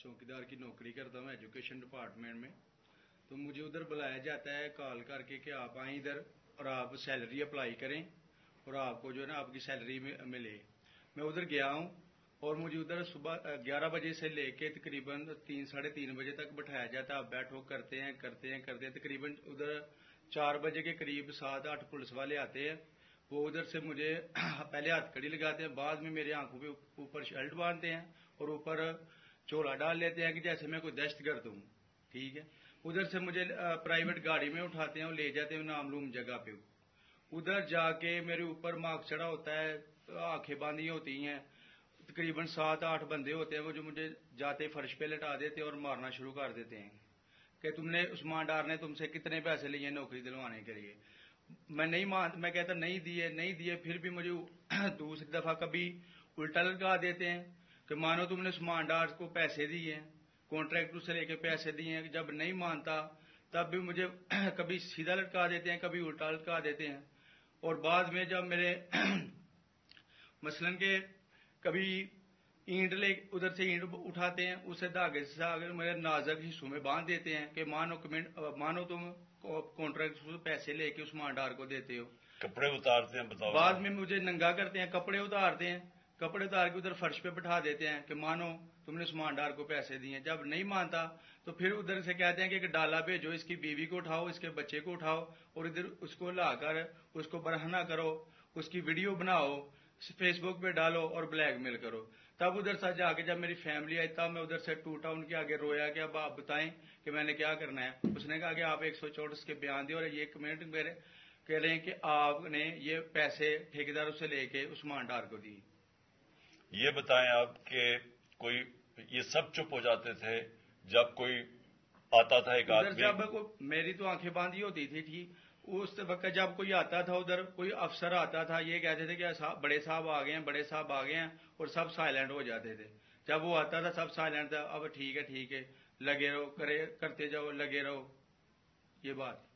चौकीदार की नौकरी करता हूँ एजुकेशन डिपार्टमेंट में। तो मुझे उधर बुलाया जाता है कॉल करके कि आप आए इधर और आप सैलरी अप्लाई करें और आपको जो है ना आपकी सैलरी मिले। मैं उधर गया हूँ और मुझे उधर सुबह 11 बजे से लेके तकरीबन 3-3:30 बजे तक बैठाया जाता है। आप बैठो, करते हैं। तकरीबन उधर 4 बजे के करीब 7-8 पुलिस वाले आते हैं। वो उधर से मुझे पहले हथकड़ी लगाते हैं, बाद में मेरे आंखों के ऊपर शर्ट बांधते हैं और ऊपर चोला डाल लेते हैं कि जैसे मैं कोई दहशतगर्द हूँ। ठीक है। उधर से मुझे प्राइवेट गाड़ी में उठाते हैं और ले जाते हैं नामलूम जगह पे। उधर जाके मेरे ऊपर मार्क्स चढ़ा होता है, आंखें बांधी होती हैं। तकरीबन 7-8 बंदे होते हैं वो जो मुझे जाते फर्श पे लटा देते हैं और मारना शुरू कर देते हैं कि तुमने उस्मान डार ने तुमसे कितने पैसे लिए नौकरी दिलवाने के लिए। मैं कहता नहीं दिए। फिर भी मुझे दूसरी दफा कभी उल्टा लटका देते हैं कि मानो तुमने उस्मान डार को पैसे दिए हैं, कॉन्ट्रैक्ट से लेके पैसे दिए हैं। जब नहीं मानता तब भी मुझे कभी सीधा लटका देते हैं, कभी उल्टा लटका देते हैं। और बाद में जब मेरे मसलन के कभी ईंट ले उधर से ईंट उठाते हैं, उसे धागे से मेरे नाजुक हिस्सों में बांध देते हैं कि मानो तुम कॉन्ट्रैक्ट से पैसे लेके उस्मान डार को देते हो। कपड़े उतारते हैं, बताओ। बाद में मुझे नंगा करते हैं, कपड़े उतारते हैं, कपड़े उतार के उधर फर्श पे बिठा देते हैं कि मानो तुमने उस्मान डार को पैसे दिए। जब नहीं मानता तो फिर उधर से कहते हैं कि डाला भेजो, इसकी बीवी को उठाओ, इसके बच्चे को उठाओ और इधर उसको लाकर उसको बरहना करो, उसकी वीडियो बनाओ, फेसबुक पे डालो और ब्लैकमेल करो। तब उधर से जाके जब मेरी फैमिली आई तब मैं उधर से टूटा, उनके आगे रोया कि अब आप बताएं कि मैंने क्या करना है। उसने कहा कि आप 164 के बयान दिए और ये कमेंट मेरे कह रहे हैं कि आपने ये पैसे ठेकेदारों से लेके उस्मान डार को दिए। ये बताएं आप कि कोई ये सब चुप हो जाते थे जब कोई आता था एक आदमी? जब मेरी तो आंखें बांधी होती थी, ठीक उस वक्त जब कोई आता था उधर कोई अफसर आता था, ये कहते थे कि बड़े साहब आ गए हैं और सब साइलेंट हो जाते थे। जब वो आता था सब साइलेंट था। अब ठीक है लगे रहो, करते जाओ, लगे रहो, ये बात।